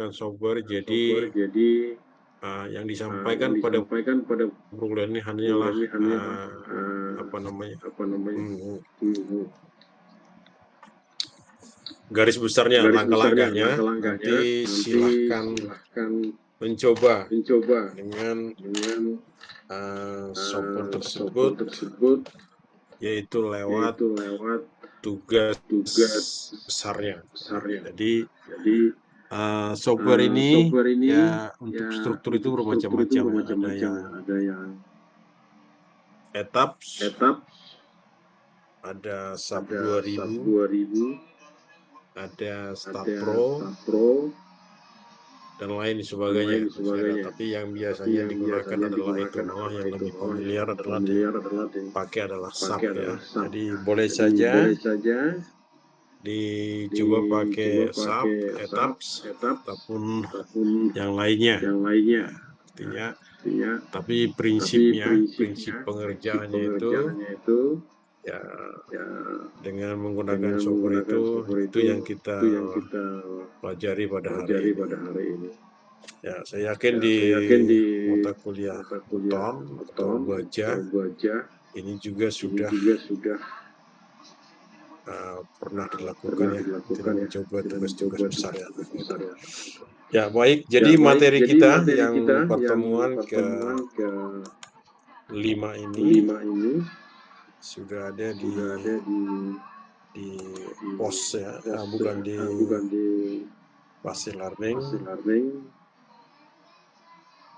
menggunakan software, jadi yang disampaikan yang pada disampaikan pada program ini hanyalah apa namanya garis besarnya, langkah-langkahnya. Nanti silahkan mencoba dengan software tersebut, yaitu lewat tugas besarnya. Jadi software ini ya untuk struktur itu bermacam-macam ya. Ada yang etaps, ada SAP 2000, ada STAP Pro, dan lain sebagainya. Tapi yang biasanya digunakan adalah itu, malah yang lebih familiar adalah dipakai adalah SAP ya. Jadi boleh saja dicoba pakai SAP, etaps, ataupun yang lainnya. Artinya, tapi prinsip pengerjaannya itu ya dengan menggunakan software itu yang kita pelajari pada hari ini. Ya, saya yakin di mata kuliah UTON atau Baja ini juga sudah pernah dilakukan ya, tidak mencoba tugas-tugas besar ya. Ya, baik. Jadi materi kita yang pertemuan ke-5 ini sudah ada di POS ya, bukan di Pasir Learning.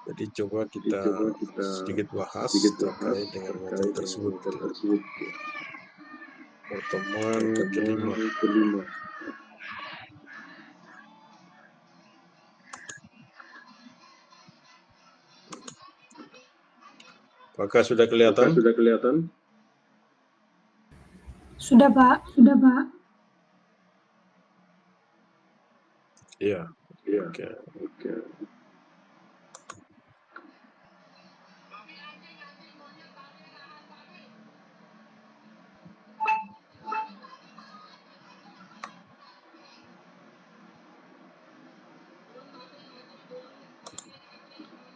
Jadi coba kita sedikit bahas terkait dengan materi tersebut. Pertemuan ke-5. Apakah sudah kelihatan? Sudah, Pak. Iya. Oke.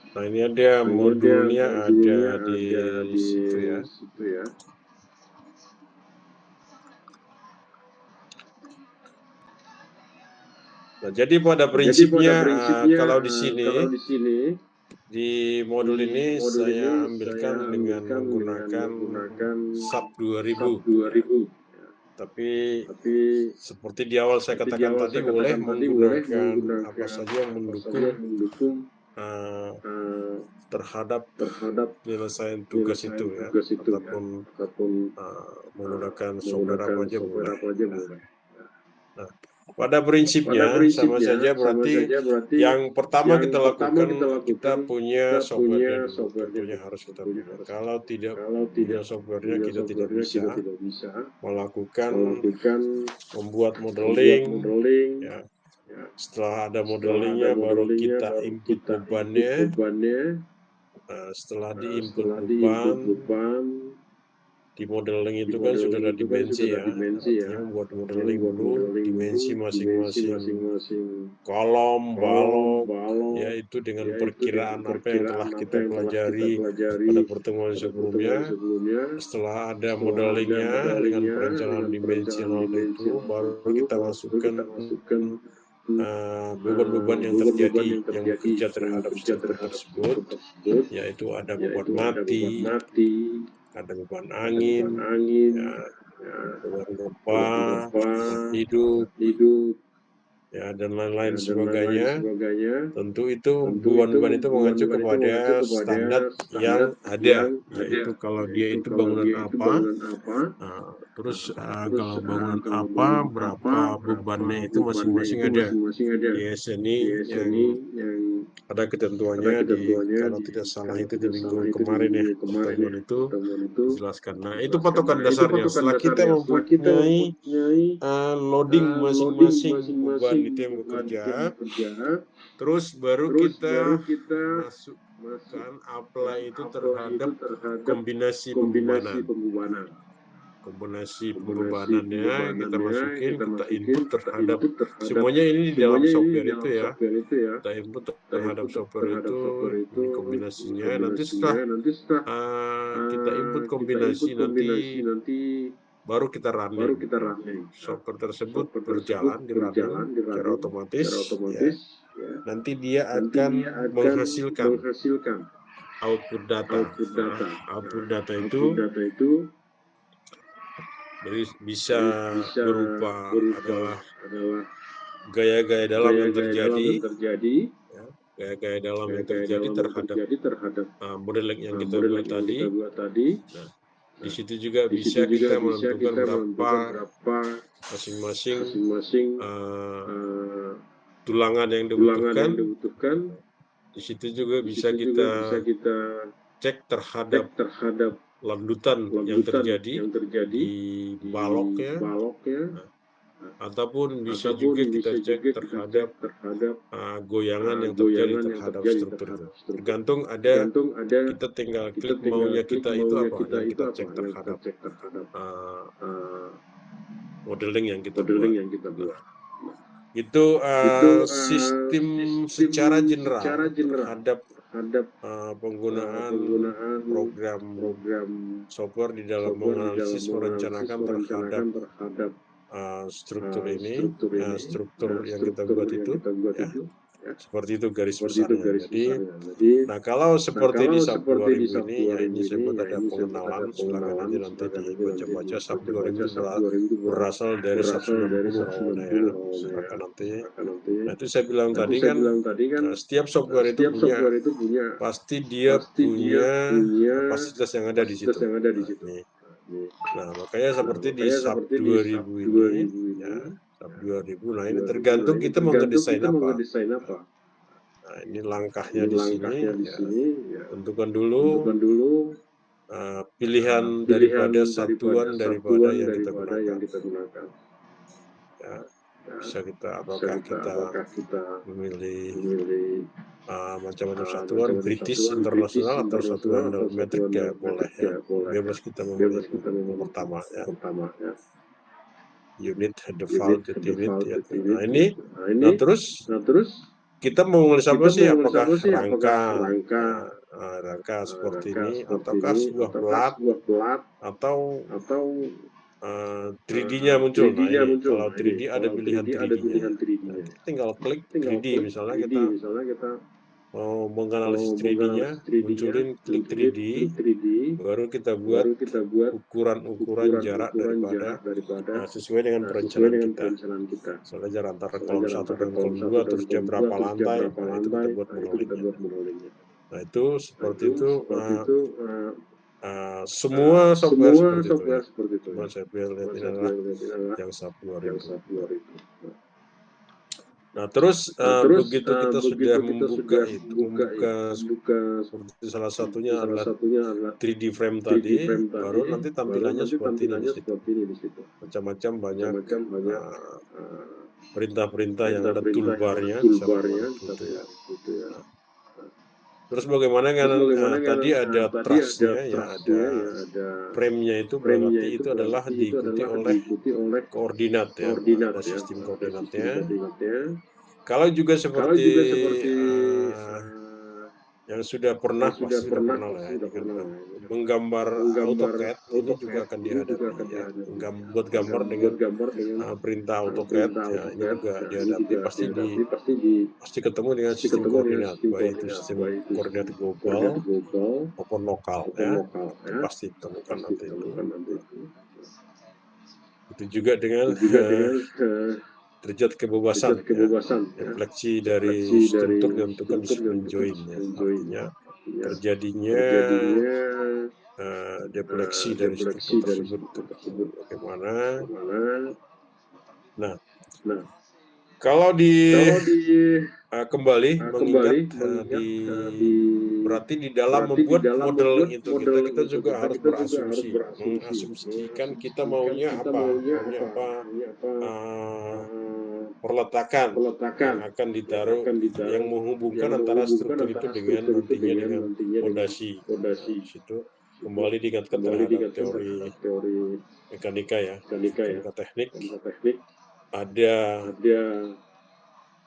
Nah, ini ada modulnya, ada di situ ya. Nah, jadi pada prinsipnya kalau di sini di modul ini saya ambilkan dengan menggunakan SAP 2000 ya. Tapi seperti di awal saya katakan tadi, boleh menggunakan apa saja yang mendukung terhadap penyelesaian tugas itu ya, ataupun menggunakan software apa aja boleh. Nah, pada prinsipnya sama saja, berarti yang pertama kita lakukan, kita punya softwarenya dulu, tentunya harus kita punya. Kalau tidak punya softwarenya, kita tidak bisa melakukan membuat modeling ya. Setelah ada modelingnya, baru kita input bebannya. Setelah di-input beban, di modeling itu kan sudah ada dimensi ya. Artinya membuat modeling dulu, dimensi masing-masing kolom, balok, yaitu dengan perkiraan apa yang telah kita pelajari pada pertemuan sebelumnya. Setelah ada modelingnya dengan perencanaan dimensional itu, baru kita masukkan beban-beban yang terjadi, yang bekerja terhadap struktur tersebut, yaitu ada beban mati, ada beban angin, ya, beban gempa, beban hidup, ya, dan lain-lain sebagainya. Tentu itu beban-beban itu mengacu kepada standar yang ada, yaitu kalau dia itu bangunan apa, terus kalau bangunan apa, berapa bebannya itu masing-masing ada. Yes, ini yang ada ketentuannya kalau tidak salah itu di minggu kemarin ya, pertemuan itu dijelaskan. Nah, itu patokan dasarnya. Setelah kita mempunyai loading masing-masing beban itu yang bekerja, terus baru kita masukkan apply itu terhadap kombinasi pembebanan. kombinasi pembebanannya kita masukin, kita input terhadap semuanya ini di dalam software itu ya. Kita input terhadap software itu ini kombinasinya. Nanti setelah kita input kombinasi nanti baru kita running. Software tersebut berjalan di running secara otomatis ya. Nanti dia akan menghasilkan output data. Output data itu bisa berupa adalah gaya-gaya dalam yang terjadi, ya, gaya-gaya dalam yang terjadi terhadap modeling yang kita buat tadi. Nah, di situ juga bisa kita menentukan berapa masing-masing tulangan yang dibutuhkan. Di situ juga bisa kita cek terhadap landutan yang terjadi di baloknya, ataupun bisa juga kita cek terhadap goyangan yang terjadi terhadap struktur itu. Tergantung kita tinggal klik maunya kita itu apa yang kita cek terhadap modeling yang kita buat. Itu sistem secara general terhadap penggunaan program software di dalam menganalisis merencanakan terhadap struktur ini, struktur yang kita buat itu, ya. Seperti itu garis besarnya. Jadi, nah kalau seperti di SAP 2000 ini, ya ini saya buat ada pengenalan, silakan aja nanti dibaca-baca. SAP 2000 itu berasal dari SAP 90 awalnya ya, silakan nanti. Nah itu saya bilang tadi kan, setiap software itu punya, pasti dia punya kapasitas yang ada di situ. Nah makanya seperti di SAP 2000 ini, ya SAP 2000, nah ini tergantung kita mau ngedesain apa. Nah ini langkahnya di sini, ya, tentukan dulu pilihan daripada satuan daripada yang kita gunakan. Ya, bisa kita apakah kita memilih macam-macam satuan British internasional atau satuan metrik ya boleh ya, bebas kita memilih yang pertama ya. Unit default unit ya. Nah ini, nah terus kita mau menulis apa sih? Apakah rangka, rangka seperti ini, ataukah sebuah plat, atau 3D-nya muncul. Nah ini kalau 3D ada pilihan 3D-nya. Nah, tinggal klik 3D, misalnya kita mau menganalisis 3D-nya, munculin klik 3D, baru kita buat ukuran jarak daripada sesuai dengan perencanaan kita. Misalnya jarak antara kolom 1 dan kolom 2, terus dia berapa lantai, nah itu kita buat modelingnya. Nah itu seperti itu, semua software seperti itu ya. Cuma saya lihat ini adalah yang SAP 2000. Nah terus begitu kita sudah membuka seperti salah satunya adalah 3D frame tadi, baru nanti tampilannya seperti ini di situ. Macam-macam banyak perintah-perintah yang ada toolbar-nya, gitu ya. Nah, terus bagaimana kan tadi ada truss-nya ya, ada frame-nya itu berarti itu adalah diikuti oleh koordinat ya, ada sistem koordinatnya. Kalau juga seperti yang sudah pernah, pasti sudah pernah lah ya, ini kan menggambar AutoCAD ini juga akan dihadapi ya, buat gambar dengan perintah AutoCAD ya, ini juga dihadapi, pasti ketemu dengan sistem koordinat, baik itu sistem koordinat global maupun lokal ya, itu pasti ditemukan nanti itu. Itu juga dengan derajat kebebasan ya, refleksi dari struktur ditentukan disiplin join ya, artinya terjadinya defleksi dari struktur tersebut bagaimana. Nah kalau kembali mengingat berarti di dalam membuat model itu kita juga harus berasumsi, mengasumsikan kita maunya apa perletakan yang akan ditaruh yang menghubungkan antara struktur itu dengan nantinya dengan fondasi. Situ kembali diingatkan terhadap teori mekanika ya, mekanika teknik. Ada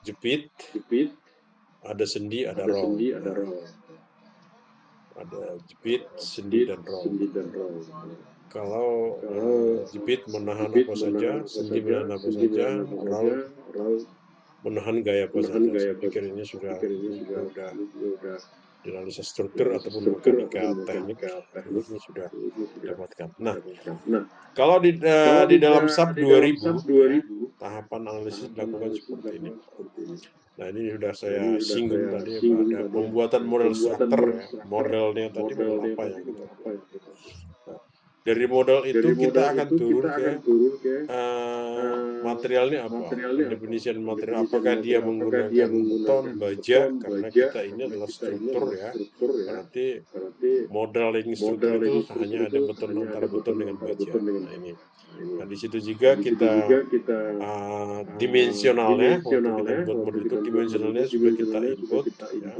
jepit, ada sendi, ada rol. Ada jepit, sendi, dan rol. Kalau jepit menahan apa saja, sendi menahan apa saja, rol menahan gaya apa saja. Saya pikir ini sudah di analisa struktur ataupun mekanika teknik ini sudah didapatkan. Nah, kalau di dalam SAP 2000 ya, tahapan analisis dilakukan seperti ini. Nah, ini sudah saya singgung tadi, ada pembuatan model struktur ya. Modelnya tadi model apa yang kita buat. Nah, dari model itu kita akan turun ke materialnya apa, pendefinisian material, apakah dia menggunakan beton, baja, karena kita ini adalah struktur ya, berarti modeling struktur itu hanya ada beton, antara beton dengan baja. Nah ini, nah di situ juga kita dimensionalnya, waktu kita buat model itu dimensionalnya sudah kita input ya.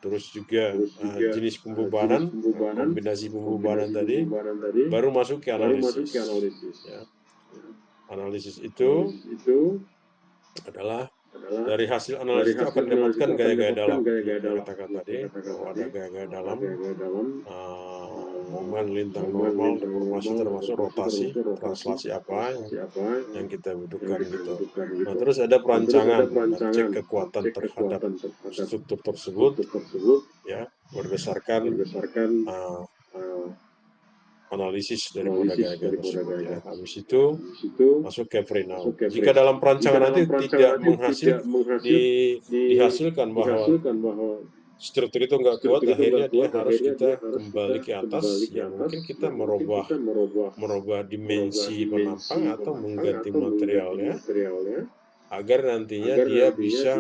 Terus juga jenis pembebanan, kombinasi pembebanan tadi, baru masuk ke analisis ya. Analisis itu adalah dari hasil analisis itu akan didapatkan gaya-gaya dalam. Kita katakan tadi bahwa ada gaya-gaya dalam, momen lintang normal, deformasi termasuk rotasi, translasi apa yang kita butuhkan gitu. Nah, terus ada perancangan dan cek kekuatan terhadap struktur tersebut ya, berdasarkan analisis dari gaya-gaya tersebut ya. Habis itu masuk ke freenout. Jika dalam perancangan nanti tidak dihasilkan bahwa struktur itu nggak kuat, akhirnya dia harus kita kembali ke atas, ya mungkin kita merubah dimensi penampang atau mengganti materialnya, agar nantinya dia bisa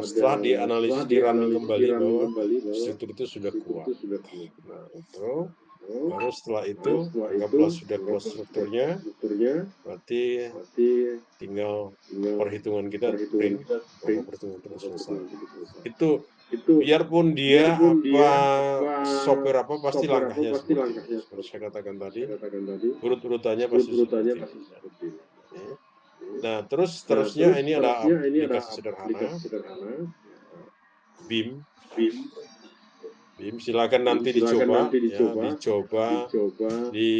setelah dianalisis, di running kembali bahwa struktur itu sudah kuat. Nah, itu baru setelah itu anggaplah sudah kuat strukturnya, berarti tinggal perhitungan kita print bahwa perhitungan itu selesai. Itu biarpun dia software apa, pasti langkahnya seperti ini. Seperti saya katakan tadi, urut-urutannya pasti seperti ini. Nah, terusnya ini ada aplikasi sederhana, BIM. Silakan nanti dicoba ya, di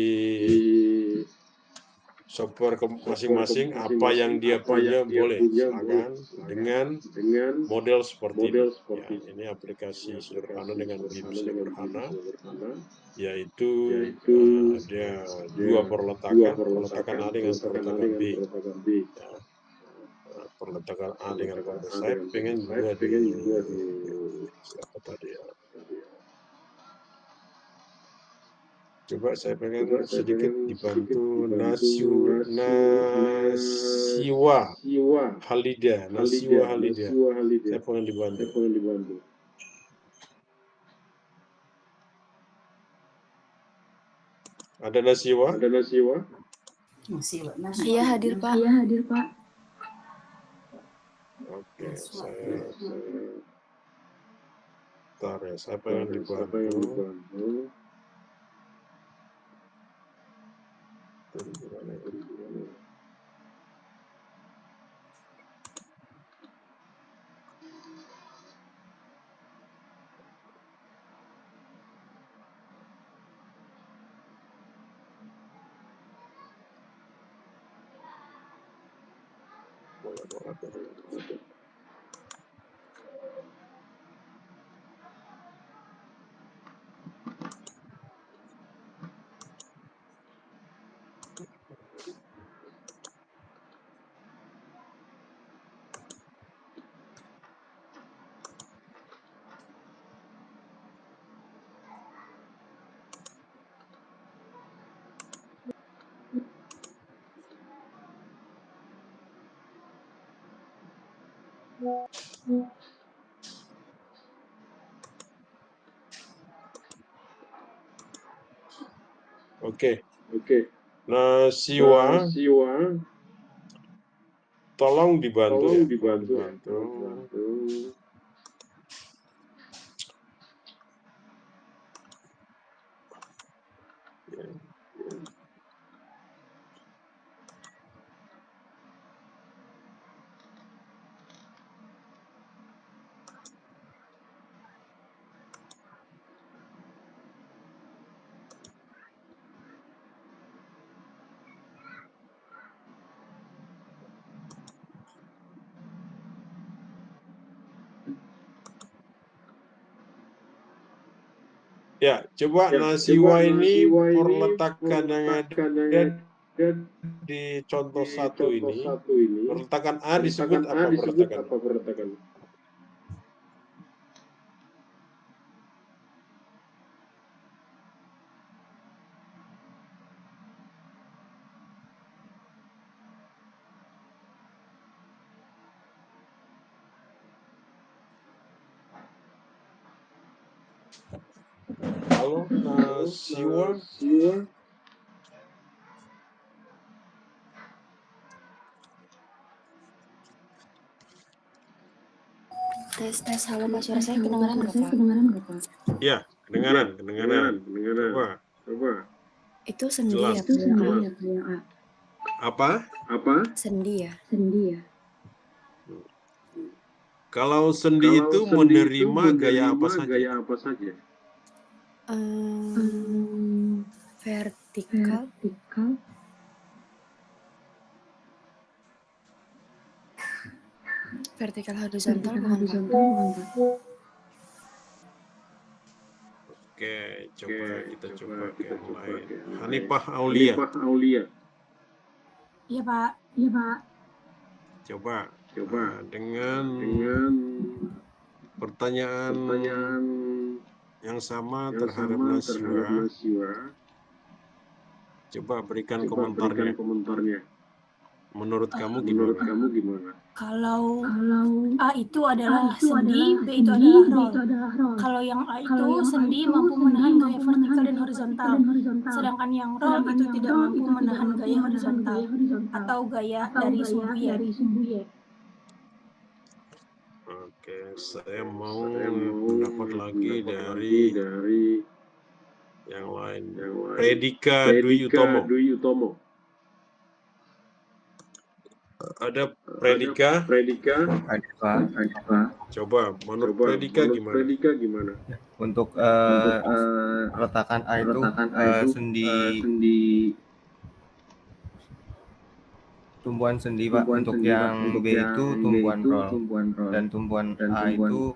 software masing-masing, apa yang dia punya boleh silakan dengan model seperti ini ya. Ini aplikasi sederhana dengan BIM sederhana, yaitu ada dua perletakan A dengan perletakan B ya. Perletakan A dengan kontes, saya pengen juga di siapa tadi ya, coba saya pengen sedikit dibantu Nasiwa Halida. Saya pengen dibantu. Ada Nasiwa? Iya, hadir Pak. Oke, saya pengen dibantu. Oke. Nasiwa, tolong dibantu ya. Ya, coba nasiwa ini perletakan yang ada di contoh satu ini. Perletakan A disebut apa perletakan? Halo, nasiwa. Tes, halo Pak, suara saya kedengaran nggak Pak? Ya, kedengaran. Coba. Itu sendi Jelas. ya Pak? Apa? Sendi ya? Kalau sendi itu menerima gaya apa saja? Vertikal. Vertikal horizontal bukan Pak? Oke, kita coba ke yang lain. Hanifah Aulia. Iya, Pak. Coba. Dengan pertanyaan yang sama terhadap nasiwa. Coba berikan komentarnya. Menurut kamu gimana? Kalau A itu adalah sendi, B itu adalah roll. Kalau yang A itu sendi mampu menahan gaya vertikal dan horizontal. Sedangkan yang roll itu tidak mampu menahan gaya horizontal atau gaya dari sumbu Y. Oke, saya mau pendapat lagi dari yang lain. Predika Dwi Utomo. Ada Predika? Ada Pak. Coba, menurut Predika gimana? Untuk peletakan A itu sendi tumbuhan sendi Pak. Untuk yang B itu tumbuhan roll dan tumbuhan A itu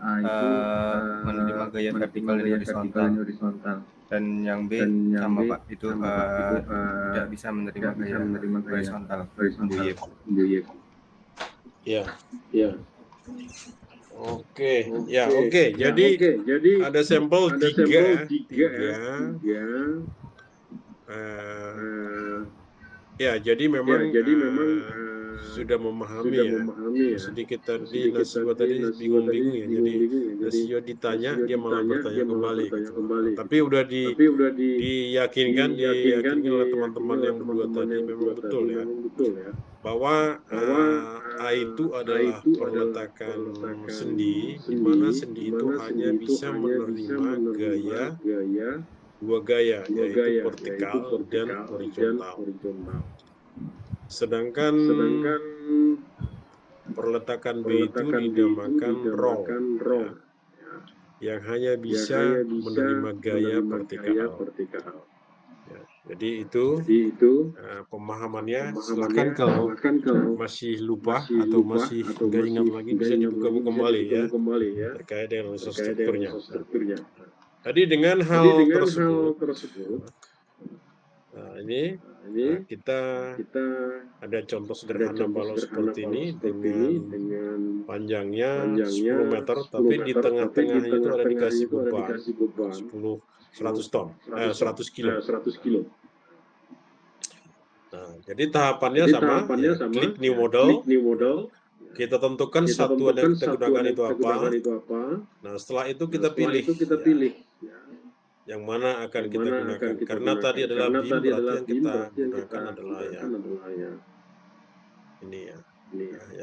menerima gaya vertikal dan horizontal. Dan yang B sama Pak, itu tidak bisa menerima gaya horizontal. Ya. Oke. Jadi ada sampel 3 ya. Jadi memang sudah memahami ya. Sedikit tadi nasiwa tadi bingung-bingung ya. Jadi nasiwa ditanya dia malah bertanya kembali gitu. Tapi udah diyakinkan oleh teman-teman yang berdua tadi memang betul ya. Bahwa A itu adalah perletakan sendi, di mana sendi itu hanya bisa menerima dua gaya, yaitu vertikal dan horizontal. Sedangkan perletakan B itu dinamakan roll, yang hanya bisa menerima gaya vertikal. Ya, jadi itu pemahamannya. Silakan kalau masih lupa atau masih nggak ingat lagi bisa dibuka kembali ya terkait dengan strukturnya. Tadi dengan hal tersebut, ini kita ada contoh sederhana balok seperti ini dengan panjangnya 10 meter, tapi di tengah-tengahnya itu ada dikasih beban 100 kilo. Nah, jadi tahapannya sama, ya, klik new model, kita tentukan satuan yang kita gunakan itu apa. Nah, setelah itu kita pilih yang mana akan kita gunakan. Karena tadi adalah beam, berarti yang kita gunakan adalah yang ini ya,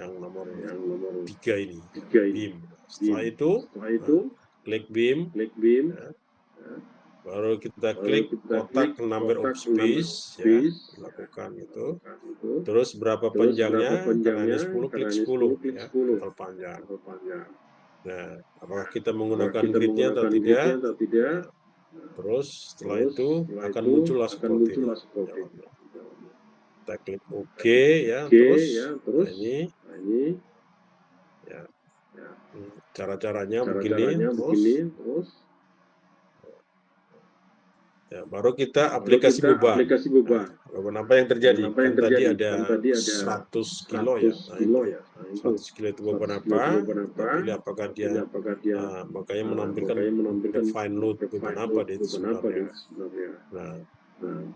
yang nomor 3 ini, beam. Setelah itu klik beam. Baru kita klik kotak number of space, ya, lakukan itu. Terus berapa panjangnya? Karena ini 10, klik 10, ya, total panjang. Nah, apakah kita menggunakan gridnya atau tidak? Nah, terus setelah itu akan muncullah seperti ini jawabannya. Kita klik OK, ya, terus nah ini, ya, cara-caranya begini, terus ya, baru kita aplikasi beban. Nah, beban apa yang terjadi? Kan tadi ada 100 kilo ya. Nah, itu 100 kilo itu beban apa? Kita pilih apakah dia makanya menampilkan define load beban apa dia itu sebenarnya. Nah,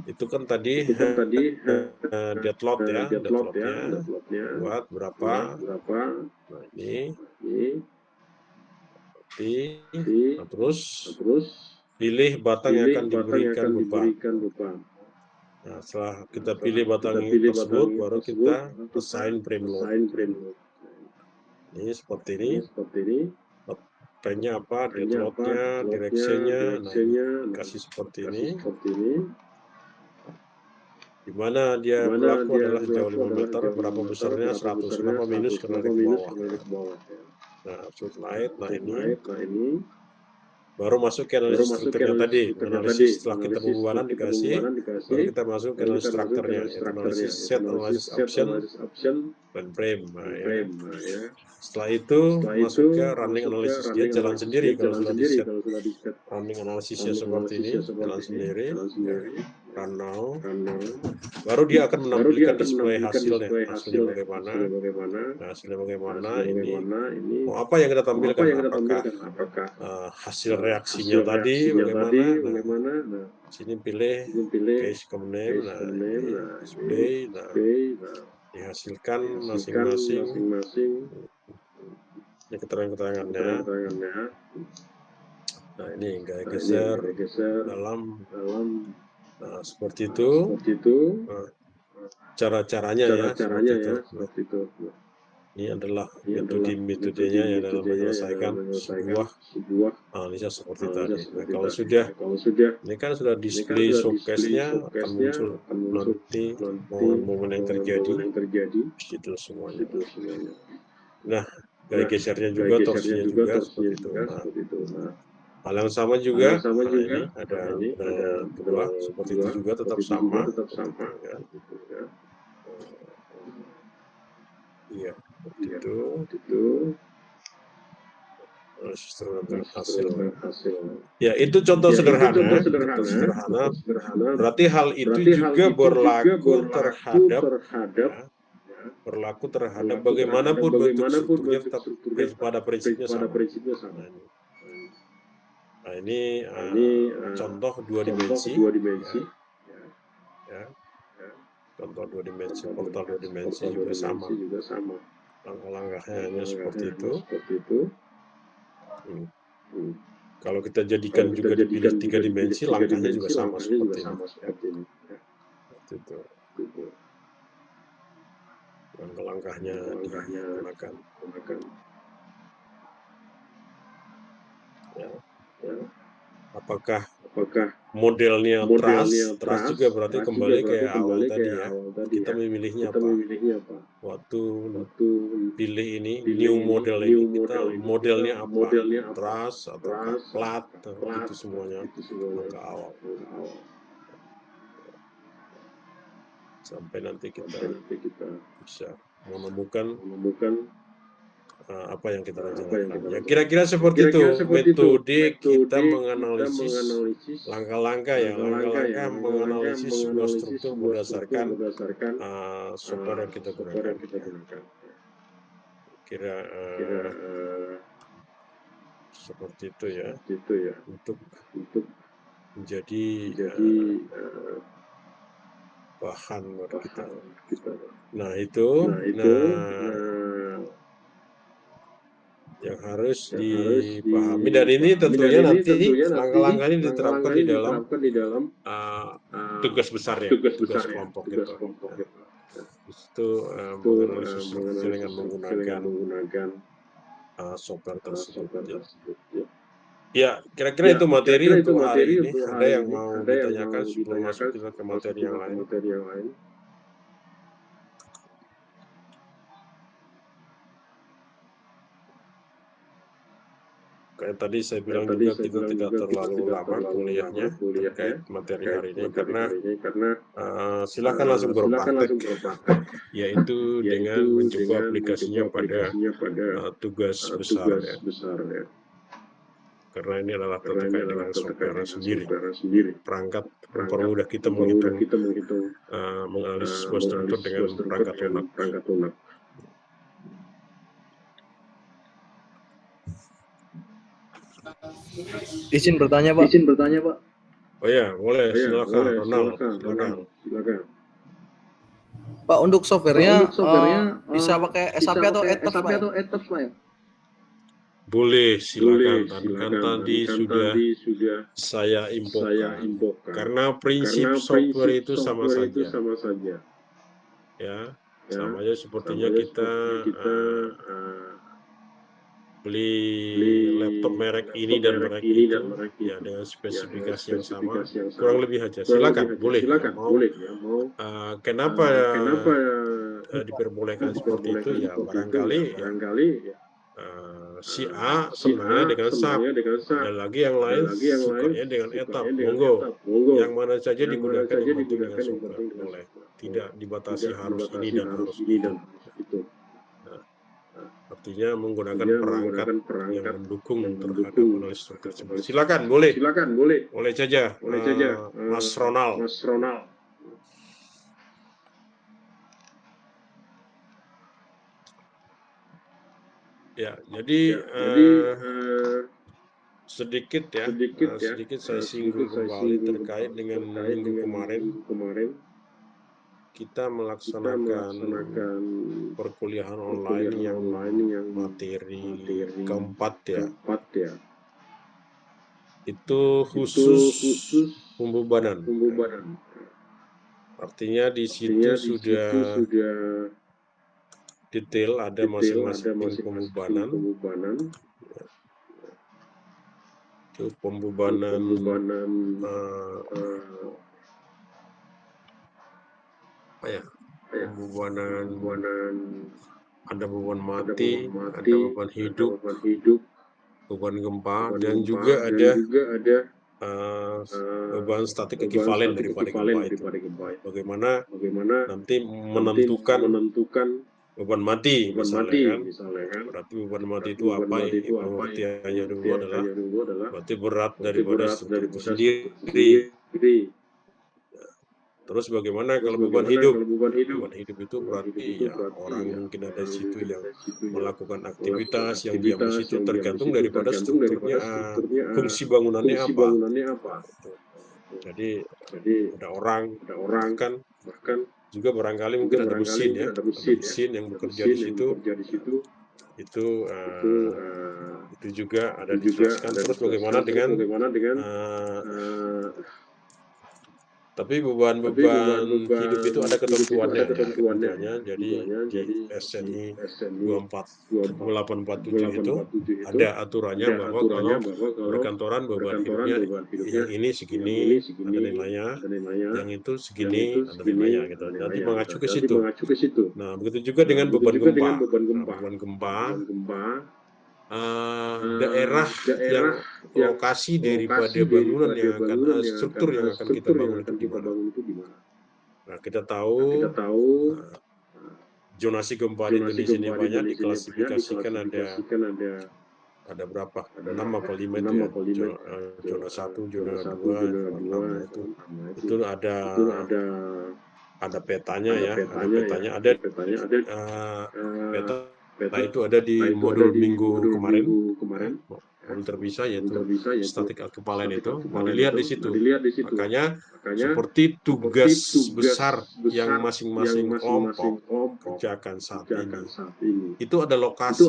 itu kan tadi dead load ya, dead loadnya buat berapa? Nah, ini nah, terus pilih batang yang akan diberikan beban. Nah, setelah kita pilih batang tersebut, baru kita assign frame load. Ini seperti ini. Frame-nya apa, dead load-nya, direction-nya, nah ini kasih seperti ini. Di mana dia berlaku adalah sejauh 5 meter, berapa besarnya 100, kenapa minus karena di bawah. Nah, shoot light, nah ini. Baru masuk ke analisis strukturnya tadi, analisis setelah kita pembubaran dikasih, baru kita masuk ke analisis strukturnya, yaitu analisis set, analisis option, dan frame. Nah, ya. Setelah itu masuk ke running analysis, dia jalan sendiri kalau sudah di set running analisisnya seperti ini, jalan sendiri, ya. Run now, baru dia akan menampilkan display hasilnya bagaimana, nah, hasilnya bagaimana, ini mau apa yang kita tampilkan, apakah hasil reaksinya tadi bagaimana, nah, sini pilih case common name, nah ini display, nah dihasilkan masing-masing ini keterangan-keterangannya. Nah, ini gaya geser dalam, nah, seperti itu. Nah, cara-caranya ya seperti itu. Ini adalah metodenya ya dalam menyelesaikan sebuah analisa seperti tadi. Nah, kalau sudah ini kan sudah display showcase-nya, akan muncul nanti momen-momen yang terjadi itu semuanya. Nah, gaya gesernya juga, torsinya juga seperti itu. Nah, hal yang sama juga, nah ini ada dua seperti itu juga, tetap sama. Ya. Iya, seperti itu. Hasil. Ya, itu contoh sederhana. Berarti hal itu juga berlaku terhadap bagaimanapun bentuk strukturnya tetap pada prinsipnya sama. Nah, ini contoh dua dimensi. Ya. Contoh dua dimensi, portal dua dimensi juga sama. Langkah-langkahnya hanya seperti itu. Kalau kita jadikan juga dipilih 3 dimensi, langkahnya juga sama seperti ini. Itu. Langkah-langkahnya digunakan. Ya. Apakah modelnya trust juga berarti kembali ke awal tadi ya. Kita memilihnya apa? Waktu pilih ini, new model ini, kita modelnya apa? Trust atau plat, itu semuanya langkah awal. Sampai nanti kita bisa menemukan apa yang kita rencanakan. Ya, kira-kira seperti itu metode kita menganalisis langkah-langkah menganalisis sebuah struktur berdasarkan software yang kita gunakan. Kira seperti itu ya, untuk menjadi bahan buat kita. Nah, itu yang harus dipahami, dan ini tentunya nanti langkah-langkah ini diterapkan di dalam tugas besarnya, tugas kelompok kita. Itu menganalisis dengan menggunakan software tersebut. Ya, kira-kira itu materi untuk hari ini. Ada yang mau ditanyakan sebelum masuk kita ke materi yang lain? Kayak tadi saya bilang juga kita tidak terlalu lama kuliahnya terkait materi hari ini karena silakan langsung berpraktek, yaitu dengan mencoba aplikasinya pada tugas besar ya. Karena ini adalah terkait dengan software sendiri. Perangkat mempermudah kita menghitung menganalisis sebuah struktur dengan perangkat lunak. Izin bertanya, Pak. Oh ya, boleh. Silakan, Ronald. Silakan. Pak, untuk softwarenya bisa pakai SAP atau ETOPS, Pak? Boleh, silakan. Tadi sudah saya infokan. Karena prinsip software itu sama saja. Ya, sama aja sepertinya kita beli laptop merek ini dan merek itu, ya dengan spesifikasi yang sama, kurang lebih aja. Silakan, boleh. Kenapa diperbolehkan seperti itu? Ya barangkali si A senangnya dengan SAP, ada lagi yang lain sukanya dengan ETOPS. Monggo, yang mana saja digunakan yang penting dengan software, boleh. Tidak dibatasi harus ini dan harus itu. Artinya menggunakan perangkat yang mendukung terhadap analisis struktur tersebut. Silakan, boleh. Boleh saja, Mas Ronald. Ya, jadi sedikit saya singgung kembali terkait dengan minggu kemarin. Kita melaksanakan perkuliahan online yang materi keempat ya. Itu khusus pembebanan. Artinya di situ sudah detail, ada masing-masing pembebanan. Itu pembebanan ada beban mati, ada beban hidup, beban gempa, dan juga ada beban statik ekivalen daripada gempa itu. Bagaimana nanti menentukan beban mati misalnya kan. Berarti beban mati itu apa? Pengertiannya dulu adalah berarti berat daripada struktur itu sendiri. Terus bagaimana kalau beban hidup? Beban hidup itu berarti ya orang mungkin ada di situ yang melakukan aktivitas yang diam di situ, tergantung daripada strukturnya, fungsi bangunannya apa. Jadi ada orang, bahkan juga barangkali mungkin ada mesin ya, ada mesin yang bekerja di situ. Itu juga ada dijelaskan. Terus bagaimana dengan tapi beban hidup itu ada ketentuannya. Jadi di SNI 24847 itu ada aturannya bahwa kalau perkantoran beban hidupnya yang ini segini ada nilainya, yang itu segini ada nilainya gitu. Nanti mengacu ke situ. Nah, begitu juga dengan beban gempa. Beban gempa daerah yang lokasi daripada bangunan yang akan struktur yang akan kita bangun itu di mana. Nah, kita tahu zonasi gempa di Indonesia ini banyak, diklasifikasikan ada berapa? 6 apa 5 itu ya. Zona 1, zona 2, zona 6 itu ada petanya ya, ada peta itu ada di modul minggu kemarin, modul terpisah yaitu statik ekivalen itu. Dilihat di situ. Makanya seperti tugas besar yang masing-masing kelompok kerjakan saat ini. Itu ada lokasi.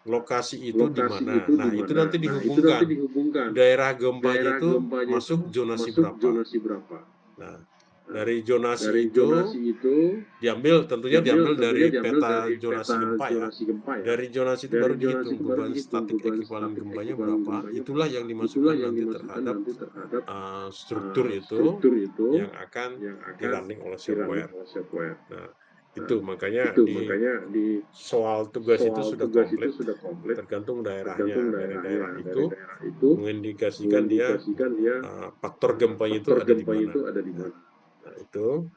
Lokasi itu di mana? Nah, itu nanti dihubungkan. Daerah gempanya itu masuk zonasi berapa. Nah, dari zonasi itu diambil, tentunya diambil dari peta zonasi gempa ya. Dari zonasi itu baru dihitung beban statik ekuivalen gempanya berapa. Itulah yang dimasukkan nanti terhadap struktur itu yang akan dirunning oleh software. Nah, itu makanya di soal tugas itu sudah komplit, tergantung daerahnya. Dari daerah itu mengindikasikan dia faktor gempanya itu ada di mana. Nah, itu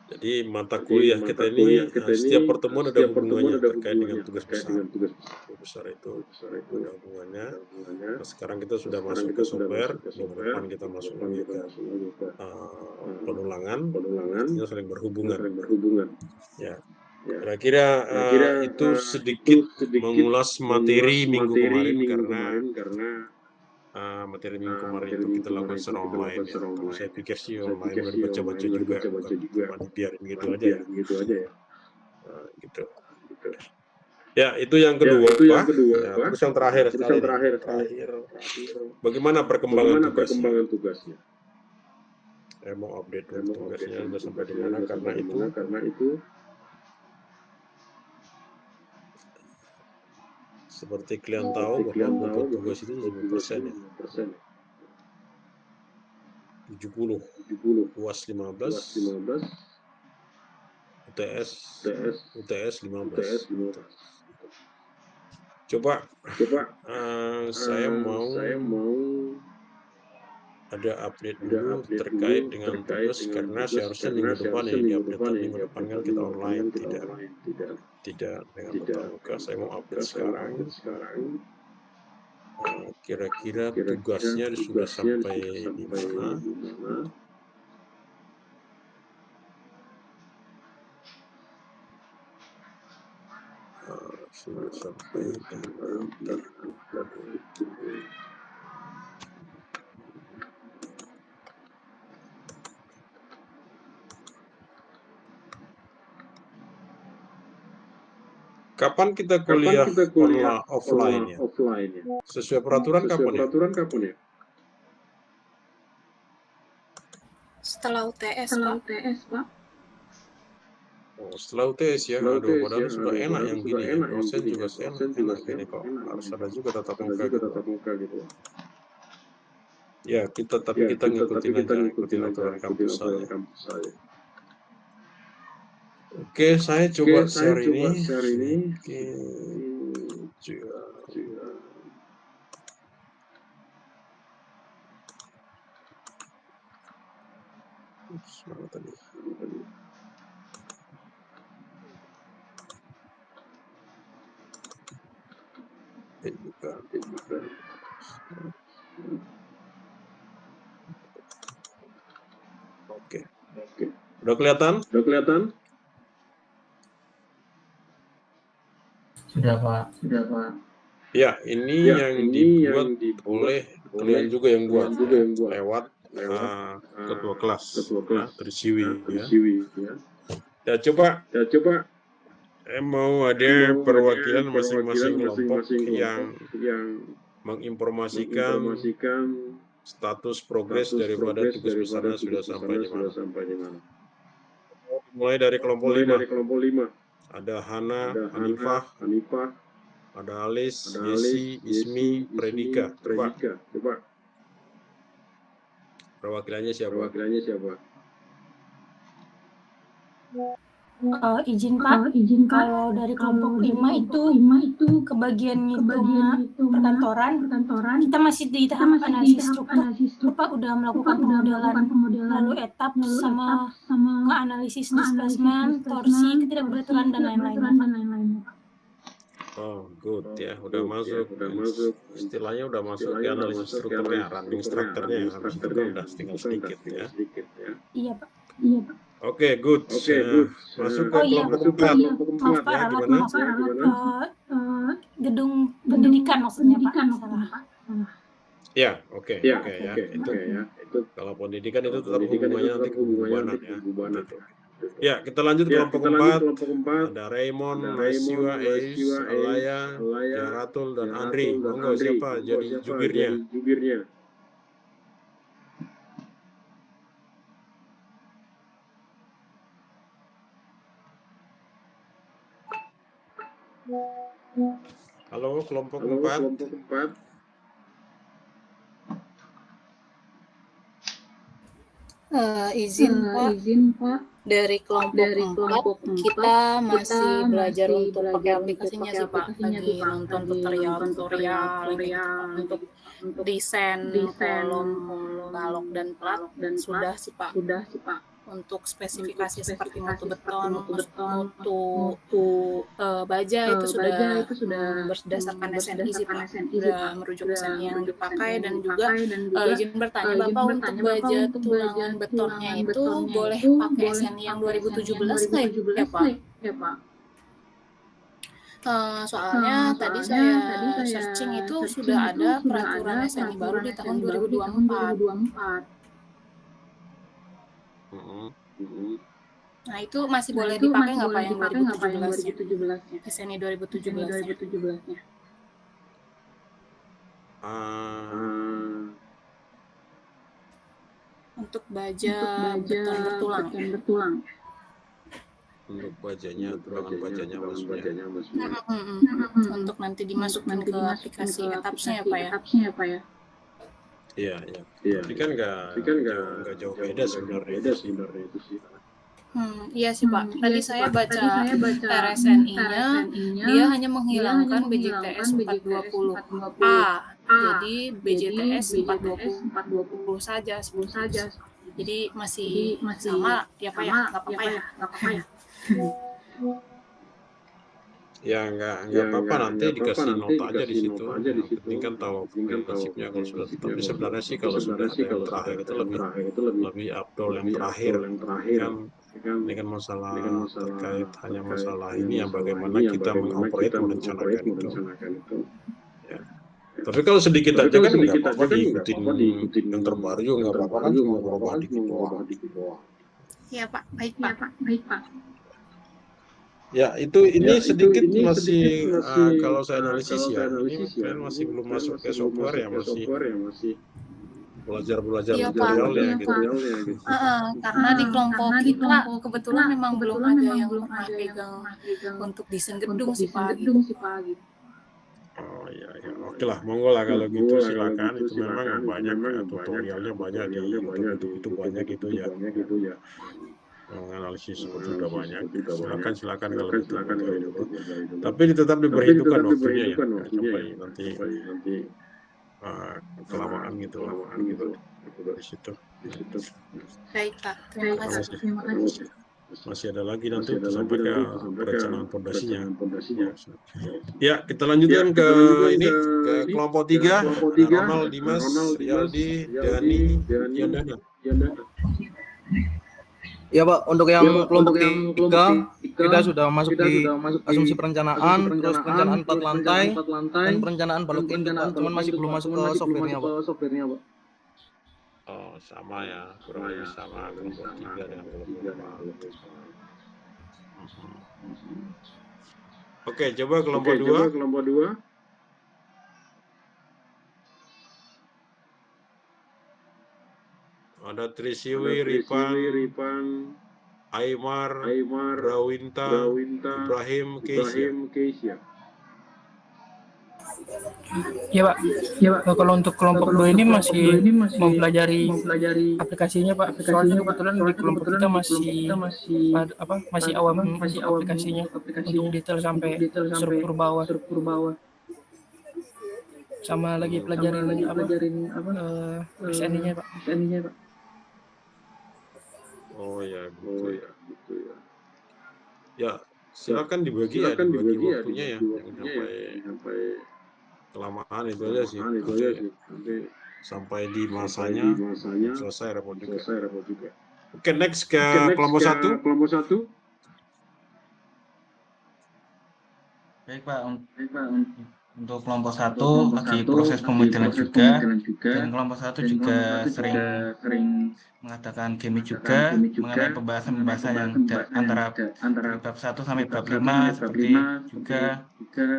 jadi mata kuliah kita ini setiap pertemuan ada hubungannya terkait dengan tugas besar. Tugas besar itu ada hubungannya. Nah, sekarang kita sudah masuk ke software, minggu depan kita masuk lagi ke penulangan, kita saling berhubungan. Ya, kira-kira itu sedikit mengulas materi minggu kemarin karena materi minggu kemarin itu kita lakukan secara online ya. Kalau saya pikir sih online udah dibaca-baca juga, bukan dibiarin gitu aja ya. Gitu. Ya, itu yang kedua. Ya, terus yang terakhir sekali nih. Bagaimana perkembangan tugasnya? Saya mau update dulu tugasnya udah sampai di mana karena itu seperti kalian tahu bahwa bobot tugas itu 5% ya. 70, UAS 15, UTS 15. Coba saya mau ada update dulu terkait dengan tugas karena seharusnya minggu depan ini diupdate, tapi minggu depan kan kita online, tidak dengan tatap muka. Saya mau update sekarang. Kira-kira tugasnya sudah sampai di mana? Sudah sampai di mana? Kapan kita kuliah offline ya? Sesuai peraturan kapan ya? Setelah UTS, Pak. Oh, setelah UTS ya, aduh, padahal sudah enak yang gini ya, dosen juga enak gini kok, harus ada juga tatap muka gitu. Ya, tapi kita ngikutin aturan kampus saja. Oke, saya coba share ini. Mana tadi? Oke. Udah kelihatan? Sudah, Pak. Ya, ini yang dibuat oleh kalian juga yang buat ya, lewat ketua kelas ya, Trisiwi ya. Ya, coba mau ada perwakilan masing-masing kelompok yang menginformasikan status progres daripada tugas besarnya sudah sampai di mana. Mulai dari kelompok 5. Ada Hana, Hanifah, ada Alis, Yesi, Ismi, Predika. Coba. Perwakilannya siapa? Izin Pak, kalau dari kelompok 5 itu kebagian ngitung perkantoran, kita masih di tahap analisis struktur. Pak udah melakukan pemodelan lalu etap sama nge-analisis displacement, torsi, ketidakberaturan dan lain-lain. Oh, good ya, udah masuk. Istilahnya udah masuk ke analisis strukturnya, running strukturnya ya, habis itu kan udah tinggal sedikit ya. Iya, Pak. Oke, good. Masuk ke kelompok 4. Maaf Pak, gimana? Gedung pendidikan maksudnya Pak. Salah. Ya, oke ya. Itu kalau pendidikan itu tetap hubungannya nanti ke hubungan ya. Ya, kita lanjut ke kelompok 4. Ada Raymond, Maisiwa, Eis, Alaya, Jaratul, dan Andri. Monggo siapa jadi jubirnya? Halo, kelompok 4. Izin Pak, dari kelompok 4 kita masih belajar untuk pakai aplikasinya sih Pak, lagi nonton tutorial untuk desain kolom balok dan plat sudah sih Pak. Untuk spesifikasi seperti mutu beton, mutu baja itu sudah berdasarkan SNI sih Pak, sudah merujuk SNI yang dipakai. Dan juga izin bertanya Bapak, untuk baja tulangan betonnya itu boleh pakai SNI yang 2017 nggak ya Pak? Soalnya tadi saya searching itu sudah ada peraturan SNI baru di tahun 2024. Nah, itu masih boleh dipakai nggak Pak yang 2017-nya? SNI 2017-nya. Untuk baja beton bertulang. Untuk bajanya, tulangan bajanya maksudnya. Untuk nanti dimasukkan ke aplikasi etapsnya ya Pak ya? Iya. Tapi kan nggak jauh beda sebenarnya itu sih. Iya sih Pak. Tadi saya baca RSNI-nya, dia hanya menghilangkan BJTS 420A. Jadi BJTS 420 saja. Jadi masih sama ya Pak ya? Nggak apa-apa ya? Ya nggak apa-apa, nanti dikasih nota aja di situ. Yang penting kan tahu prinsipnya kalau sudah. Tapi sebenarnya sih kalau sudah ada yang terakhir itu lebih afdol yang terakhir. Ini kan masalah terkait hanya masalah ini yang bagaimana kita mengoperate merencanakan itu. Ya. Tapi kalau sedikit aja kan nggak apa-apa diikutin yang terbaru juga nggak apa-apa kan, cuma berubah dikit doang. Iya Pak, baik Pak. Ya, ini sedikit masih kalau saya analisis ya, ini kan masih belum masuk ke software ya, masih belajar Iya, tutorial ya gitu. Karena di kelompok kita kebetulan memang belum ada yang pernah pegang untuk desain gedung sih Pak. Oh iya, oke lah, monggo lah kalau gitu silakan. Itu memang banyak tutorialnya banyak di YouTube itu banyak gitu ya. Menganalisis seperti sudah banyak. Silakan kalau gitu. Tapi tetap diperhitungkan waktunya ya, sampai nanti kelamaan gitu di situ. Baik Pak, terima kasih. Masih ada lagi nanti sampai ke perencanaan pondasinya. Ya, kita lanjutkan ke kelompok 3. Ronald, Dimas, Riyaldi, Dani, Yandana. Ya Pak, untuk yang kelompok 3 kita sudah masuk di asumsi perencanaan, terus perencanaan 4 lantai, dan perencanaan balok ini Pak, cuman masih belum masuk ke softwarenya Pak. Oh, sama ya, kurang lebih sama kelompok 3 dengan kelompok 4. Oke, coba kelompok 2. Ada Trisiwi, Ripan, Aymar, Rawinta, Ibrahim, Keisha. Ya Pak. Kalau untuk kelompok 2 ini masih mempelajari aplikasinya Pak. Soalnya kebetulan di kelompok kita masih awam aplikasinya untuk detail sampai struktur bawah. Sama lagi pelajarin SNI-nya Pak. Oh ya, gitu ya. Ya, silakan dibagi waktunya ya, sampai kelamaan itu aja sih. Nanti sampai di masanya selesai repot juga. Oke, next ke kelompok 1. Baik Pak, untuk kelompok 1 lagi proses pemodelan juga, dan kelompok 1 juga sering mengadakan game juga mengenai pembahasan yang antara bab 1 sampai bab 5, seperti juga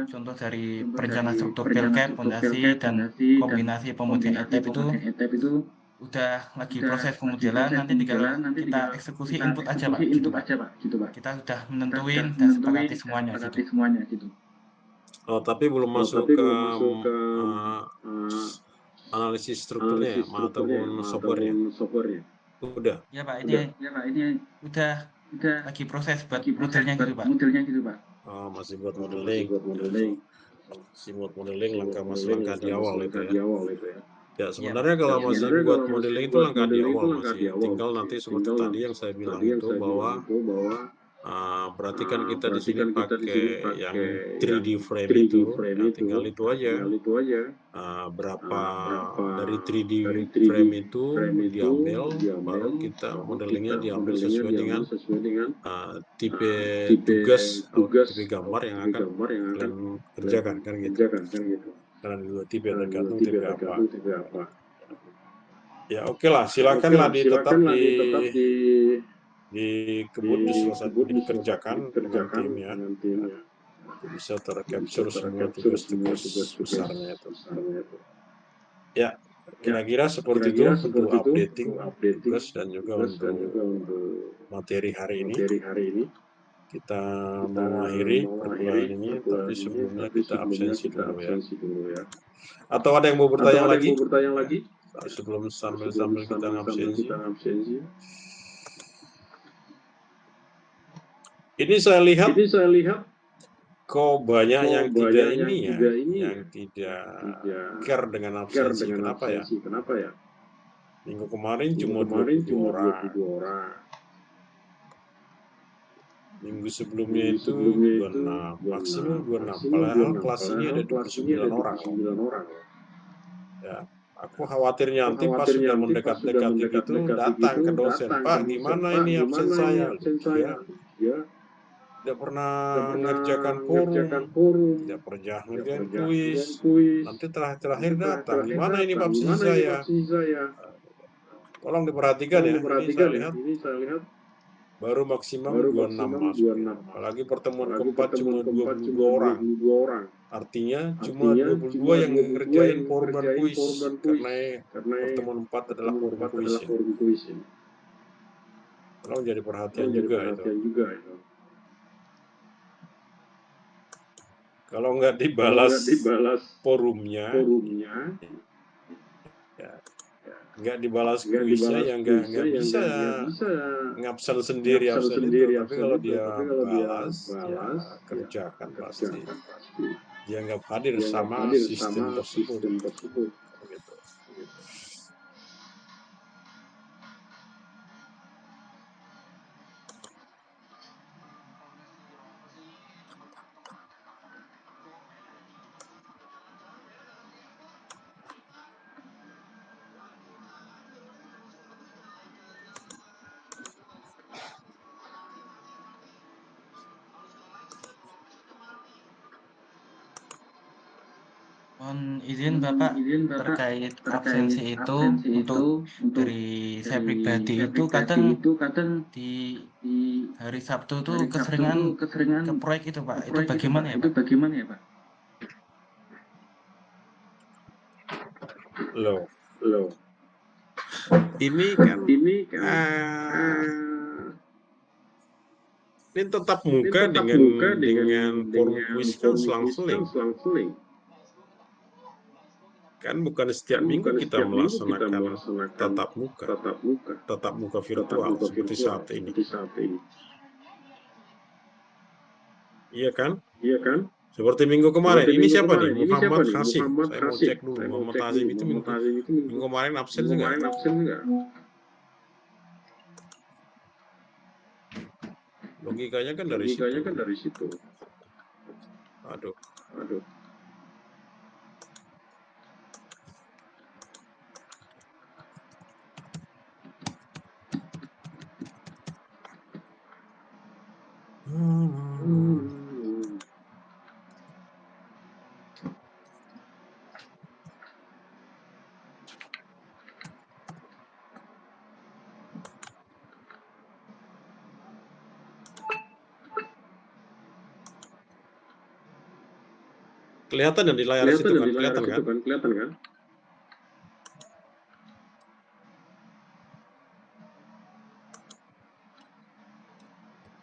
contoh dari perencanaan struktur pelkap, fondasi, dan kombinasi pemodelan etap itu udah lagi proses pemodelan. Nanti tinggal kita eksekusi input aja Pak, gitu Pak. Kita sudah menentuin dan sepakati semuanya gitu. Oh, tapi belum masuk ke analisis strukturnya ya, ataupun software-nya. Udah. Ya Pak, ini udah lagi proses buat modelnya gitu Pak. Oh, masih buat modeling. Si modeling masih langkah di awal itu ya. Ya, sebenarnya kalau masih buat modeling itu langkah di awal, masih tinggal nanti seperti tadi yang saya bilang itu bahwa berarti kan kita di sini pakai yang 3D frame itu, ya tinggal itu aja. Berapa dari 3D frame itu diambil, baru kita modelingnya diambil sesuai dengan tipe tugas atau tipe gambar yang akan kalian kerjakan, kan gitu. Karena dua tipe tergantung tipe apa. Ya oke lah, silakanlah tetap dikebut, dikerjakan dengan tim ya. Bisa tercapture semua tugas-tugas besarnya itu. Ya, kira-kira seperti itu untuk updating tugas dan juga untuk materi hari ini. Kita mau mengakhiri perkuliahan ini, tapi sebelumnya kita absensi dulu ya. Atau ada yang mau bertanya lagi? Sebelum sambil kita absensi. Ini saya lihat kok banyak yang tidak ini ya, yang tidak care dengan absensi. Kenapa ya? Minggu kemarin cuma 22 orang. Minggu sebelumnya itu 26, maksimum 26. Padahal kelas ini ada 29 orang. Ya, aku khawatirnya nanti pas sudah mendekat-dekati gitu datang ke dosen, Pak, gimana ini absen saya? Dia tidak pernah mengerjakan forum, tidak pernah ngerjain kuis. Nanti terakhir datang, gimana ini absen saya? Tolong diperhatikan ya, ini saya lihat baru maksimum 26 masuk ya. Apalagi pertemuan keempat cuma 22 orang. Artinya cuma 22 yang ngerjain forum dan kuis. Karena pertemuan 4 adalah forum kuis ya. Tolong jadi perhatian juga itu. Kalau nggak dibalas forumnya, ya, nggak dibalas kuisnya, ya nggak bisa ngabsen sendiri absen itu. Tapi kalau dia balas, ya kerjakan pasti. Dia nggak hadir sama sistem tersebut. Gitu. Mohon izin Bapak terkait absensi itu untuk dari saya pribadi itu kadang di hari Sabtu tuh keseringan ke proyek itu Pak. Itu bagaimana ya Pak? Loh. Ini kan ini tetap muka dengan forum kuis kan selang-seling. Kan bukan setiap minggu kita melaksanakan tatap muka virtual seperti saat ini. Iya kan? Seperti minggu kemarin. Ini siapa nih? Muhammad Hasim. Saya mau cek dulu. Muhammad Hasim itu minggu kemarin absen enggak? Logikanya kan dari situ. Aduh. Kelihatan ya di layar situ kan? Kelihatan kan?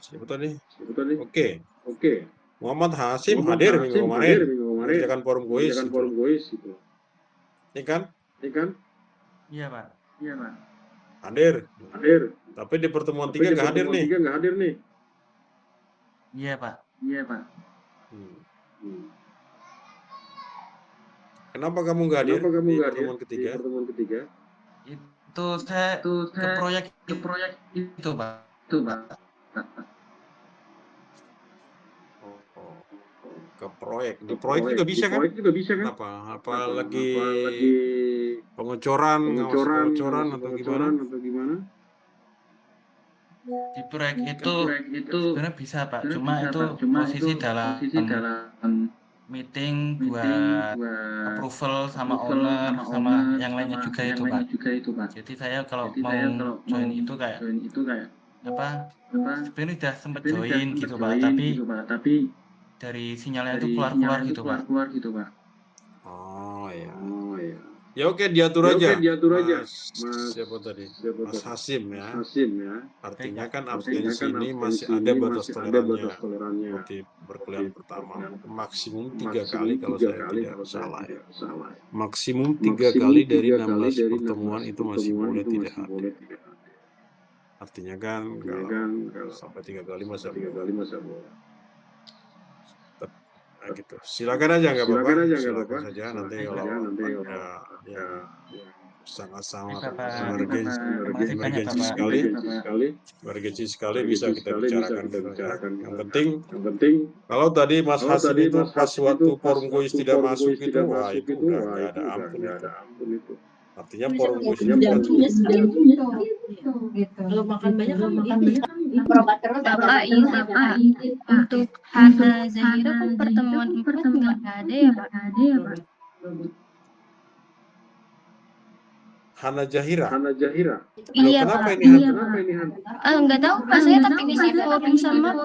Siapa tadi? Oke. Muhammad Hasim hadir minggu kemarin mengerjakan forum kuis gitu. Ini kan? Iya, Pak. Hadir. Tapi di pertemuan 3 nggak hadir nih. Iya, Pak. Kenapa kamu nggak hadir di pertemuan ketiga? Itu saya ke proyek itu, Pak. Oh, ke proyek. Di proyek juga bisa kan? Kenapa? Apalagi pengecoran atau gimana? Di proyek itu sebenarnya bisa, Pak. Cuma itu posisi dalam meeting buat approval sama owner sama yang lainnya juga itu, Pak. Jadi saya kalau mau join itu kayak apa? Sebenarnya udah sempet join gitu, Pak. Tapi dari sinyalnya itu keluar gitu, Pak. Oh ya. Ya oke, diatur aja. Mas siapa tadi? Mas Hasim ya. Artinya kan abstensi ini masih ada batas tolerannya. Seperti perkuliahan pertama, maksimum 3 kali kalau saya tidak salah ya. Maksimum 3 kali dari 16 pertemuan itu masih boleh tidak hadir. Artinya kan kalau sampai 3 kali masa boleh. Nah, gitu. Silakan aja nggak apa-apa, silakan saja nanti kalau ada yang sangat-sangat Bapak. emergensi Terima kasih banyak, Bapak. sekali bisa kita bicarakan. Yang penting kalau tadi Mas Hasim itu pas waktu forum kuis tidak masuk itu, wah itu udah nggak ada ampun itu. Artinya forum kuis itu bukan Kalau makan banyak kan ini berobat terus. Bapak izin untuk Hana Zahira kan pertemuan 4 nggak ada ya, Pak? Hana Zahira. Iya, Kenapa Pak. ini Hana? Nggak tahu, Pak. Saya tapi ngisi forum sama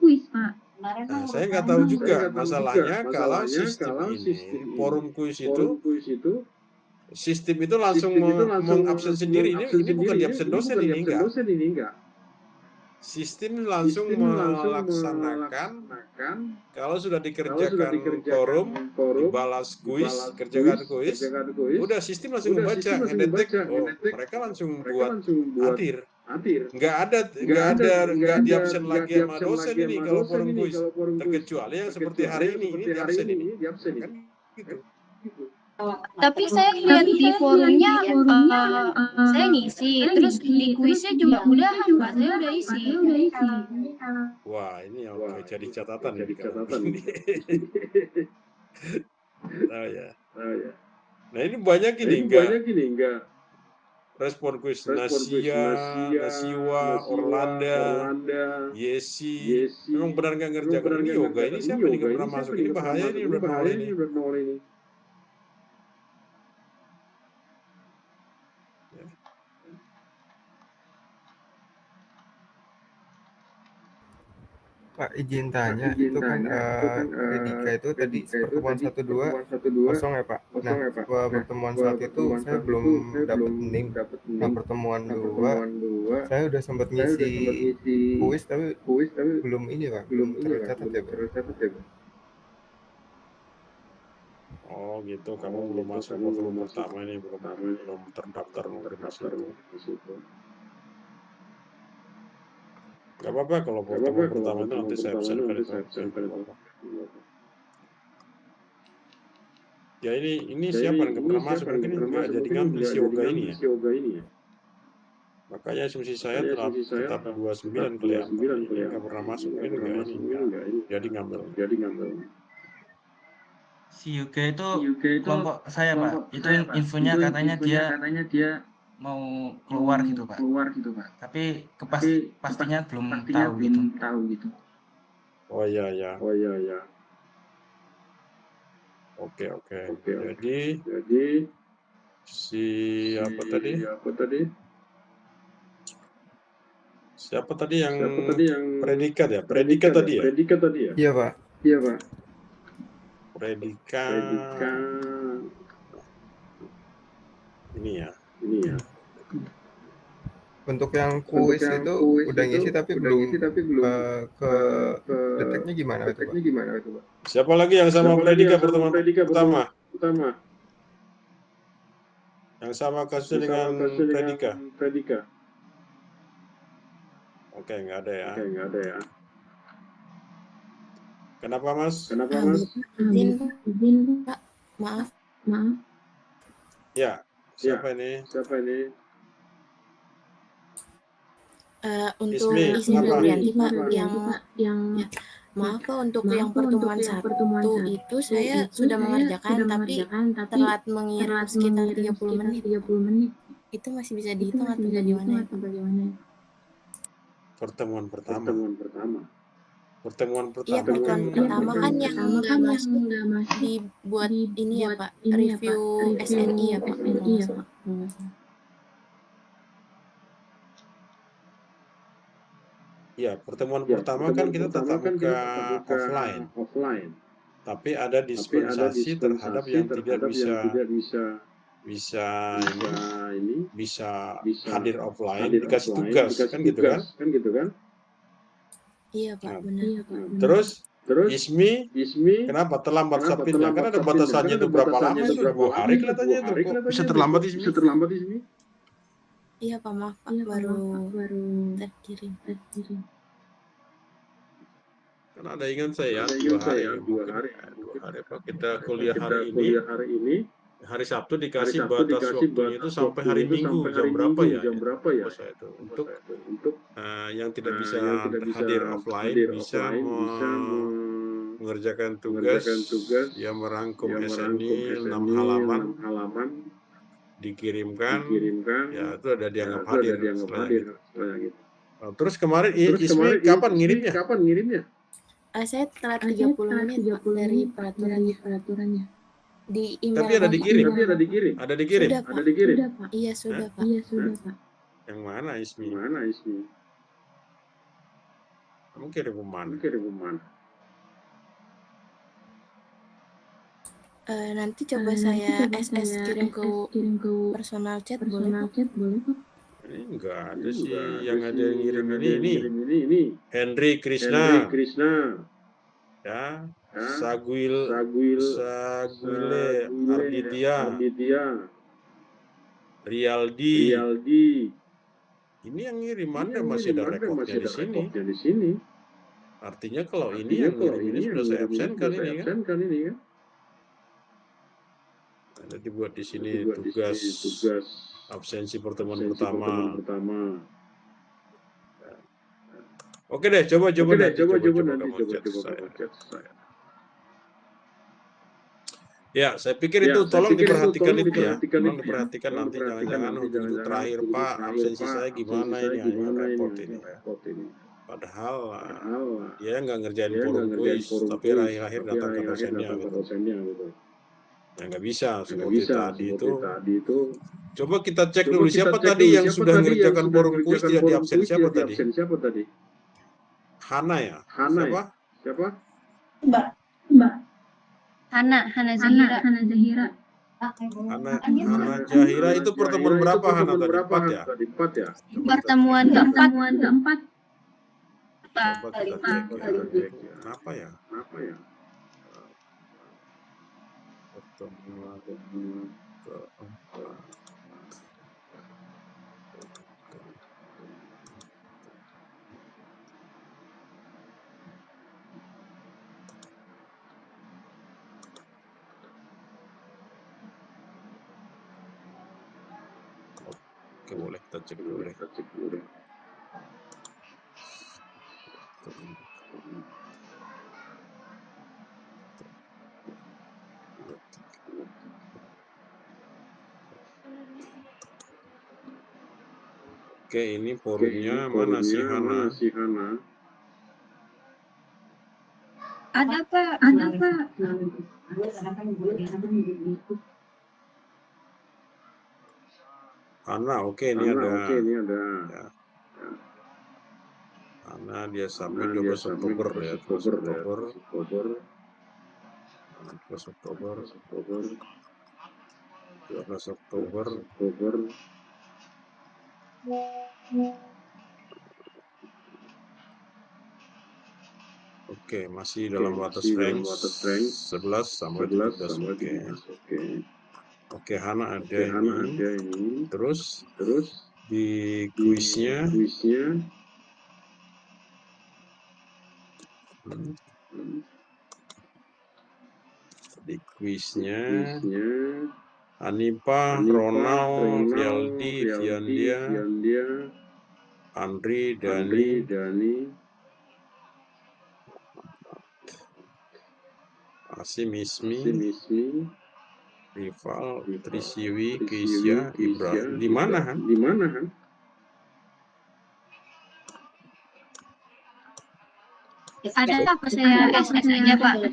kuis, Pak. Nah, saya nggak tahu juga masalahnya kalau sistem ini forum kuis itu sistem itu langsung mengabsen sendiri. Ini bukan di absen dosen ini enggak. Sistem langsung melaksanakan kalau sudah dikerjakan forum, dibalas kuis, kerjakan kuis, udah sistem langsung membaca, ngedetek, oh mereka langsung buat hadir. Nggak di absen lagi sama dosen ini kalau forum kuis, terkecuali yang seperti hari ini di absen ini. Kan gitu. Tapi saya lihat di forumnya, saya ngisi, terus di kuisnya juga udah, Pak, saya udah isi. Wah, ini oke, jadi catatan ini kalau begini. Oh ya. Nah ini banyak ini enggak respon kuis Nasiwa, Orlanda, Yesi. Memang benar nggak ngerjakan ini yoga ini siapa nih nggak pernah masuk ini bahaya ini udah nol ini. Pak izin tanya, itu kan Redika itu tadi pertemuan 1-2 kosong ya Pak. Nah, pertemuan saat itu saya belum dapat NIM. Nah, pertemuan 2 saya udah sempat ngisi kuis tapi belum ini Pak, belum tercatat ya Pak. Oh gitu, kamu belum masuk pertemuan pertama ini belum terdaftar mungkin di situ. Gak apa-apa kalau pertemuan pertama itu nanti saya absenkan itu. Ya ini siapa yang pernah masuk mungkin nggak jadi ngambil si yoga ini ya. Makanya asumsi saya tetap 29 kelihatan. Ini nggak pernah masuk mungkin nggak jadi ngambil. Si Yoga itu kelompok saya, Pak. Itu infonya katanya dia mau keluar gitu, Pak. Tapi pastinya belum tahu gitu. Oh iya. Oke. Jadi siapa tadi yang predikat ya? Predikat tadi ya? Iya Pak. Predikat ini ya. Untuk yang kuis itu udah ngisi tapi belum ke deteknya gimana itu, Pak? Siapa lagi yang sama Predika pertemuan pertama? Yang sama kasusnya dengan Predika? Oke, nggak ada ya. Kenapa, Mas? Izin, Pak. Maaf. Ya, siapa ini? Untuk Ismi, Ismi kenapa? Febrianti, Pak, ya, maaf Pak, untuk yang pertemuan Sabtu itu saya sudah mengerjakan, tapi telat mengirim sekitar 30 menit. Itu masih bisa dihitung atau bagaimana ya, Pak? Pertemuan pertama. Iya, pertemuan pertama kan yang nggak masuk dibuat ini ya, Pak, review SNI ya, Pak, kalau nggak salah. Ya, pertemuan pertama kan kita tatap muka offline. Tapi ada dispensasi terhadap yang tidak bisa hadir offline, dikasih tugas kan gitu kan? Iya, Pak, benar. Terus Ismi kenapa terlambat submitnya? Kan ada batasannya itu berapa lama itu? 2 hari kelihatannya itu. Kok bisa terlambat Ismi? Iya, Pak, maaf, Pak, baru terkirim. Kan ada ingat saya 2 hari mungkin 2 hari apa kita kuliah hari ini. Hari Sabtu dikasih batas waktunya itu sampai hari Minggu jam berapa ya? Lupa saya itu untuk yang tidak bisa hadir offline bisa mengerjakan tugas yang merangkum SNI 6 halaman dikirimkan ya itu ada dianggap hadir setelahnya gitu. Terus kemarin Ismi kapan ngirimnya? Saya telat 30 menit, Pak, dari peraturannya. Di email Tapi ada dikirim. Sudah, Pak. Iya, sudah, Pak. Yang mana Ismi? Kamu kirim ke mana? Nanti coba saya SS kirim ke personal chat, boleh, Pak? Ini enggak ada sih yang ada yang ngirim ini. Henry Krishna. Ya, Saguile Arditya. Rialdi. Ini yang ngirim Anda masih ada rekodnya di sini. Artinya kalau ini yang ngirim ini sudah saya absenkan ini kan. Ada dibuat di sini tugas absensi pertemuan pertama. Oke deh, coba nanti kamu chat saya. Ya, saya pikir itu tolong diperhatikan itu ya. Tolong diperhatikan nanti jangan-jangan untuk terakhir Pak, absensi saya gimana ini repot ini ya. Padahal dia nggak ngerjain forum kuis, tapi akhir-akhir datang ke dosennya gitu. Ya nggak bisa seperti tadi itu. Coba kita cek dulu siapa tadi yang sudah mengerjakan forum kuis tidak diabsen, siapa tadi? Hana ya? Siapa? Mbak. Hana Zahira. Hana Zahira itu pertemuan berapa Hana tadi? 4 ya? Pertemuan keempat. Coba kita cek ya. Kenapa ya? Pertemuan keempat. Oke, boleh kita cek dulu deh. Oke, ini forumnya mana sih Hana? Ada, Pak. Hana, oke ini ada. Ya. Hana dia submit 12 Oktober ya, 12 Oktober. 12 Oktober. Oke, masih dalam batas range 11 sampai 17. Oke, Hana ada ini. Terus di kuisnya Hanipa, Ronald, Fialdi, Fiandia, Andri, Dani, Asim, Ismi, Rival, Trisiwi, Keisha, Ibrahim. Di mana, Han? Ada apa saya SS aja, Pak?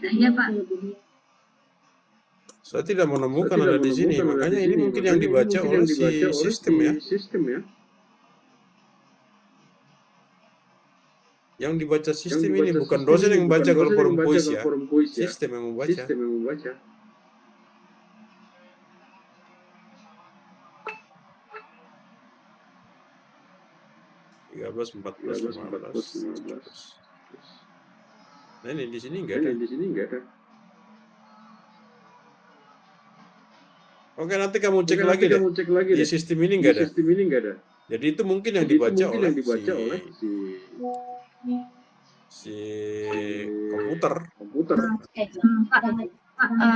Saya tidak menemukan ada di sini, makanya ini mungkin yang dibaca oleh si sistem ya. Yang dibaca sistem ini bukan dosen yang membaca kalau forum puisi ya. Sistem yang membaca. 13, 14, 15. Nah ini di sini enggak ada. Oke, nanti kamu cek lagi deh. Di sistem ini enggak ada. Jadi itu mungkin yang dibaca oleh si komputer.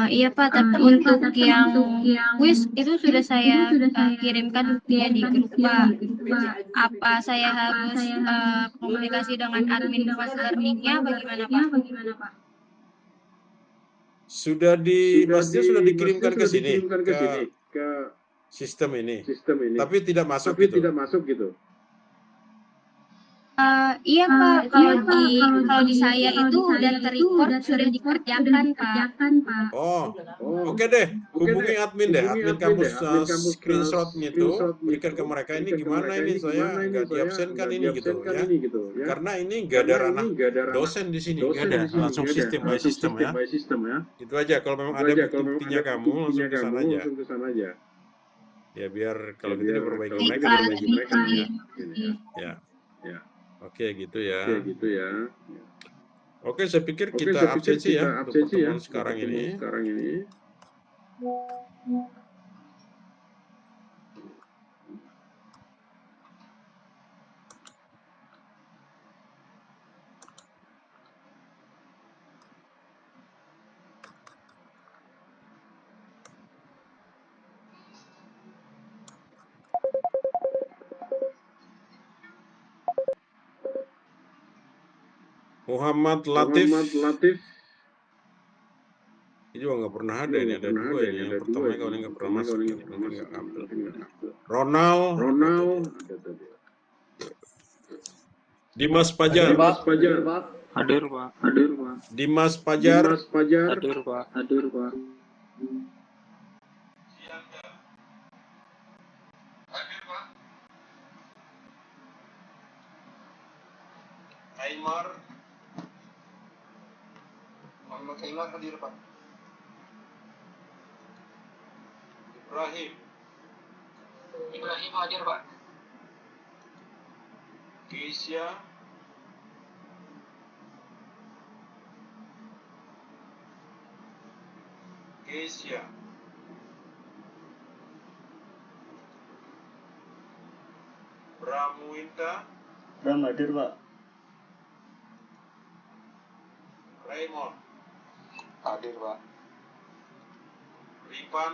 Iya Pak, tapi untuk yang kuis itu sudah saya kirimkan dia di grup Pak. Apa saya harus komunikasi dengan admin fast learning-nya bagaimana Pak? Sudah dikirimkan ke sini, ke sistem ini. Tapi tidak masuk gitu. Iya Pak, kalau di saya itu udah terrecord, sudah dikerjakan Pak. Oh, oke deh. Hubungi admin kampus, screenshotnya itu berikan ke mereka, ini gimana ini saya nggak diabsenkan ini gitu ya. Karena ini nggak ada ranah dosen di sini, nggak ada, langsung sistem by system ya. Itu aja. Kalau memang ada bukti-buktinya kamu langsung ke sana aja. Ya biar kalau gitu diperbaiki mereka ya. Oke gitu ya. Oke, saya pikir kita absensi ya untuk pertemuan sekarang ini. Muhammad Latif. Ini juga nggak pernah ada, ini ada dua ini. Yang pertama kalau ini nggak pernah masuk, ini mungkin nggak ambil. Ronald. Dimas Pajar. Hadir Pak. Dimas Pajar. Hadir Pak. Aymar. Muhammad Aymar hadir Pak. Ibrahim hadir Pak. Keisha. Bramuinta. Bram hadir Pak. Raymond hadir Pak. Ripan